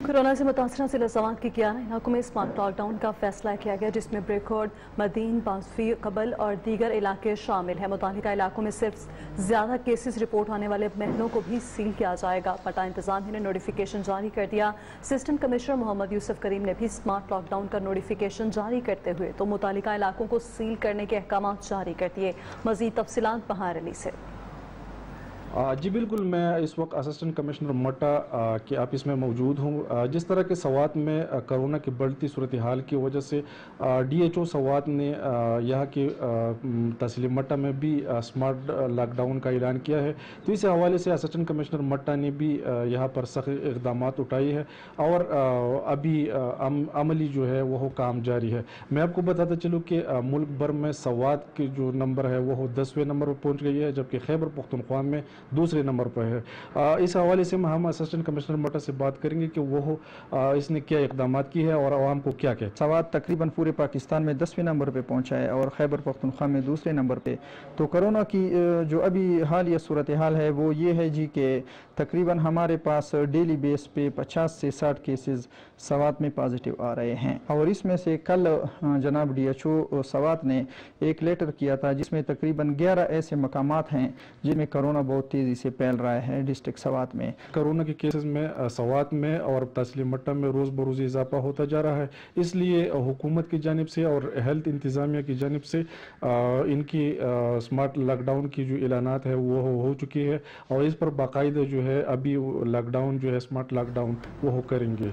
Corona से मुतासरा जिला सवात के 11 इलाकों में स्मार्ट लॉकडाउन का फैसला किया गया, जिसमें ब्रिकहोड, मदीन, बांसफी, कबल और दीगर इलाके शामिल हैं। मुतालिका इलाकों में सिर्फ ज्यादा केसेस रिपोर्ट होने वाले महलों को भी सील किया जाएगा। पटा इंतजामिया ने नोटिफिकेशन जारी कर दिया। असिस्टेंट कमिश्नर मोहम्मद यूसुफ करीम ने भी स्मार्ट लॉकडाउन का नोटिफिकेशन जारी करते हुए तो मुतालिका इलाकों को सील करने के अहकाम जारी कर दिए। मजीद तफसीलात बहार अली से। जी बिल्कुल, मैं इस वक्त असिस्टेंट कमिश्नर मट्टा के ऑफिस में मौजूद हूँ। जिस तरह के सवात में कोरोना की बढ़ती सूरत हाल की वजह से DHO सवात ने यहाँ के तहसील मट्टा में भी स्मार्ट लॉकडाउन का ऐलान किया है। तो इस हवाले से असिस्टेंट कमिश्नर मट्टा ने भी यहाँ पर सख्त इक़दाम उठाई है और अभी अमली जो है वह काम जारी है। मैं आपको बताता चलूँ कि मुल्क भर में सवात के जो नंबर है वह 10वें नंबर पर पहुँच गई है, जबकि खैबर पख्तूनख्वा में दूसरे नंबर पर है। इस हवाले से हम असिस्टेंट कमिश्नर मट्टा से बात करेंगे कि वो इसने क्या इकदाम की है और आवाम को क्या कहते हैं। सवात तकरीबन पूरे पाकिस्तान में 10वें नंबर पे पहुंचा है और खैबर पख्तूनख्वा में दूसरे नंबर पे। तो कोरोना की जो अभी हालिया सूरत हाल है वो ये है जी कि तकरीबन हमारे पास डेली बेस पे 50 से 60 केसेस सवात में पॉजिटिव आ रहे हैं और इसमें से कल जनाब DHO सवात ने एक लेटर किया था जिसमें तकरीबन 11 ऐसे मकामात हैं जिनमें कोरोना बहुत तेज़ी से फैल रहा है डिस्ट्रिक्ट सवात में। कोरोना के केसेस में सवात में और तहसील मट्टा में रोज़ बरोज़ इजाफा होता जा रहा है, इसलिए हुकूमत की जानिब से और हेल्थ इंतज़ामिया की जानिब से इनकी स्मार्ट लॉकडाउन की जो ऐलानात है वो हो चुकी है और इस पर बाकायदा जो है अभी लॉकडाउन जो है स्मार्ट लॉकडाउन वो करेंगे।